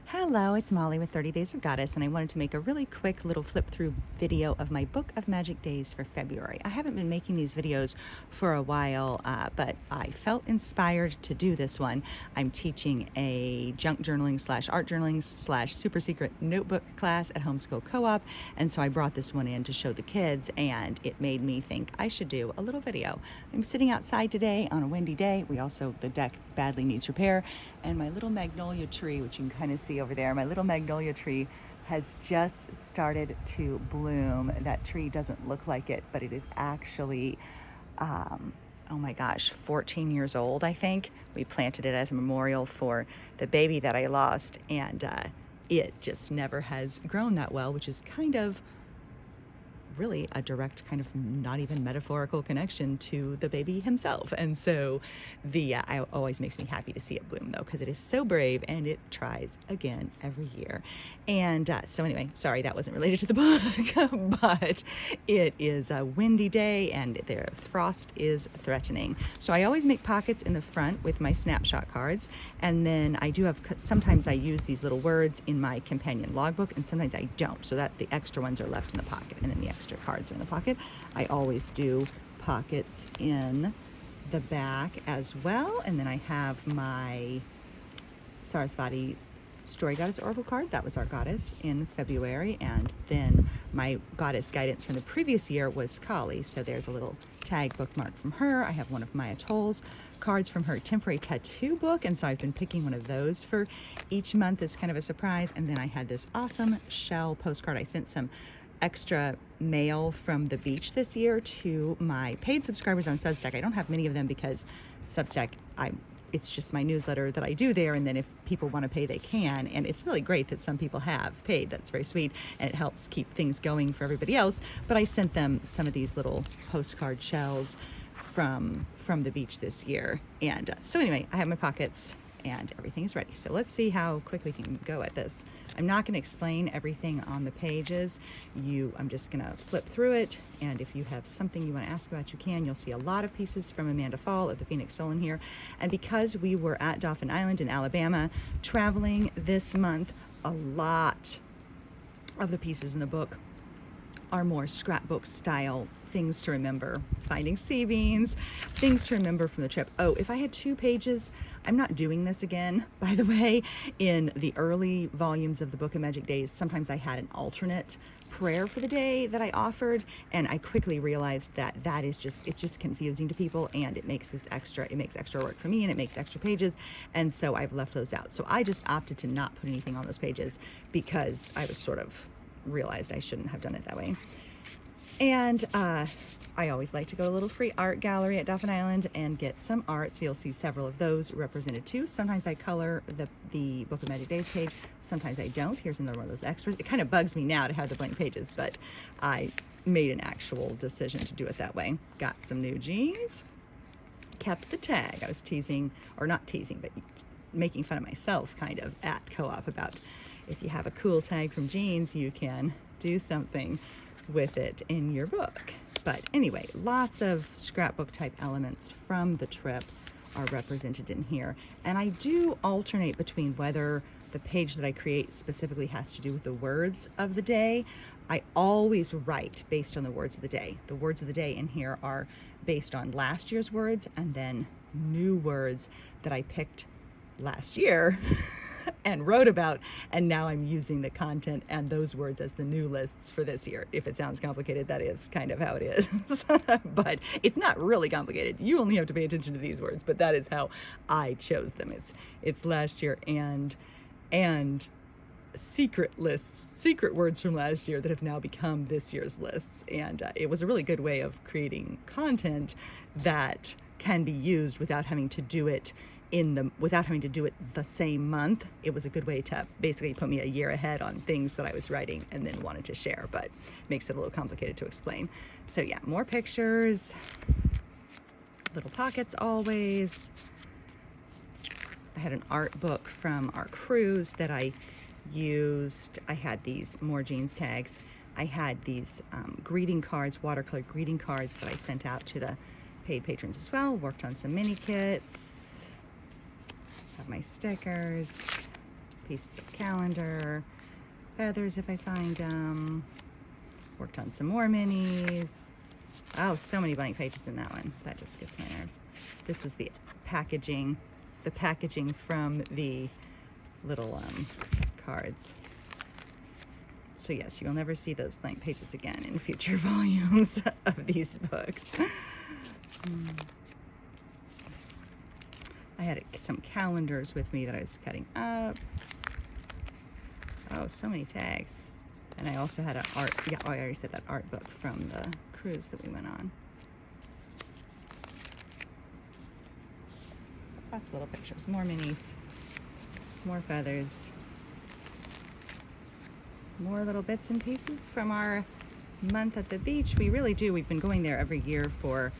Hello, it's Molly with 30 Days of Goddess, and I wanted to make a really quick little flip through video of my Book of Magic days for February. I haven't been making these videos for a while, but I felt inspired to do this one. I'm teaching a junk journaling slash art journaling slash super secret notebook class at Homeschool Co-op, and so I brought this one in to show the kids, and it made me think I should do a little video. I'm sitting outside today on a windy day. The deck badly needs repair, and my little magnolia tree, which you can kind of see over there, my little magnolia tree has just started to bloom. That tree doesn't look like it, but it is actually, oh my gosh, 14 years old, I think. We planted it as a memorial for the baby that I lost, and it just never has grown that well, which is kind of really a direct kind of not even metaphorical connection to the baby himself. And so it always makes me happy to see it bloom though, because it is so brave and it tries again every year. And so anyway, sorry, that wasn't related to the book, but it is a windy day and the frost is threatening. So I always make pockets in the front with my snapshot cards. And then sometimes I use these little words in my companion logbook, and sometimes I don't, so that the extra ones are left in the pocket, and then the extra cards are in the pocket. I always do pockets in the back as well. And then I have my Sarasvati Story Goddess Oracle card. That was our goddess in February. And then my goddess guidance from the previous year was Kali. So there's a little tag bookmark from her. I have one of Maya Toll's cards from her temporary tattoo book. And so I've been picking one of those for each month as kind of a surprise. And then I had this awesome shell postcard. I sent some extra mail from the beach this year to my paid subscribers on Substack. I don't have many of them because Substack, it's just my newsletter that I do there, and then if people want to pay, they can. And it's really great that some people have paid. That's very sweet, and it helps keep things going for everybody else. But I sent them some of these little postcard shells from the beach this year. And so anyway, I have my pockets and everything is ready. So let's see how quick we can go at this. I'm not going to explain everything on the pages. I'm just going to flip through it, and if you have something you want to ask about, you can. You'll see a lot of pieces from Amanda Fall of the Phoenix Soul in here. And because we were at Dauphin Island in Alabama traveling this month, a lot of the pieces in the book are more scrapbook style things to remember. It's finding sea beans, things to remember from the trip. Oh, if I had 2 pages, I'm not doing this again, by the way. In the early volumes of the Book of Magic Days, sometimes I had an alternate prayer for the day that I offered, and I quickly realized that it's just confusing to people, and it makes extra work for me, and it makes extra pages, and so I've left those out. So I just opted to not put anything on those pages because I was sort of realized I shouldn't have done it that way. And I always like to go to a little free art gallery at Dauphin Island and get some art, so you'll see several of those represented too. Sometimes I color the Book of Magic Days page, sometimes I don't. Here's another one of those extras. It kind of bugs me now to have the blank pages, but I made an actual decision to do it that way. Got some new jeans, kept the tag. I was teasing, or not teasing, but making fun of myself kind of at Co-op about if you have a cool tag from jeans, you can do something with it in your book. But anyway, lots of scrapbook type elements from the trip are represented in here. And I do alternate between whether the page that I create specifically has to do with the words of the day. I always write based on the words of the day. The words of the day in here are based on last year's words, and then new words that I picked last year and wrote about, and now I'm using the content and those words as the new lists for this year. If it sounds complicated, that is kind of how it is. But it's not really complicated. You only have to pay attention to these words, but that is how I chose them. It's last year and secret lists, secret words from last year that have now become this year's lists. And it was a really good way of creating content that can be used without having to do it the same month. It was a good way to basically put me a year ahead on things that I was writing and then wanted to share, but makes it a little complicated to explain. So yeah, more pictures, little pockets always. I had an art book from our cruise that I used. I had these more jeans tags. I had these greeting cards, watercolor greeting cards that I sent out to the paid patrons as well. Worked on some mini kits. Have my stickers. pieces of calendar, feathers if I find them. Worked on some more minis. Oh, so many blank pages in that one. That just gets my nerves. This was the packaging from the little cards. So yes, you will never see those blank pages again in future volumes of these books. I had some calendars with me that I was cutting up. Oh, so many tags. And I also had an art, yeah, oh, I already said that art book from the cruise that we went on. Lots of little pictures, more minis, more feathers, more little bits and pieces from our month at the beach. We really do. We've been going there every year for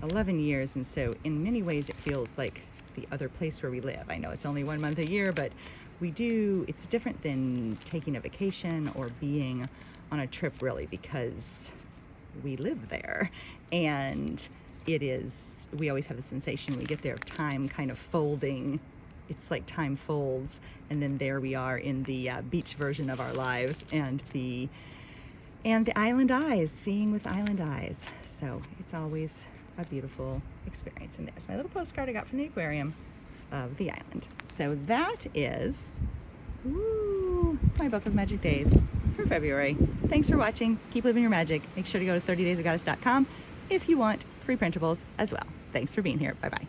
11 years, and so in many ways it feels like the other place where we live. I know it's only 1 month a year, but it's different than taking a vacation or being on a trip, really, because we live there. And we always have the sensation we get there of time kind of folding. It's like time folds, and then there we are in the beach version of our lives, and the island eyes, seeing with island eyes. So it's always a beautiful experience. And there's my little postcard I got from the aquarium of the island. So that is my book of magic days for February. Thanks for watching. Keep living your magic. Make sure to go to 30daysofgoddess.com if you want free printables as well. Thanks for being here. Bye-bye.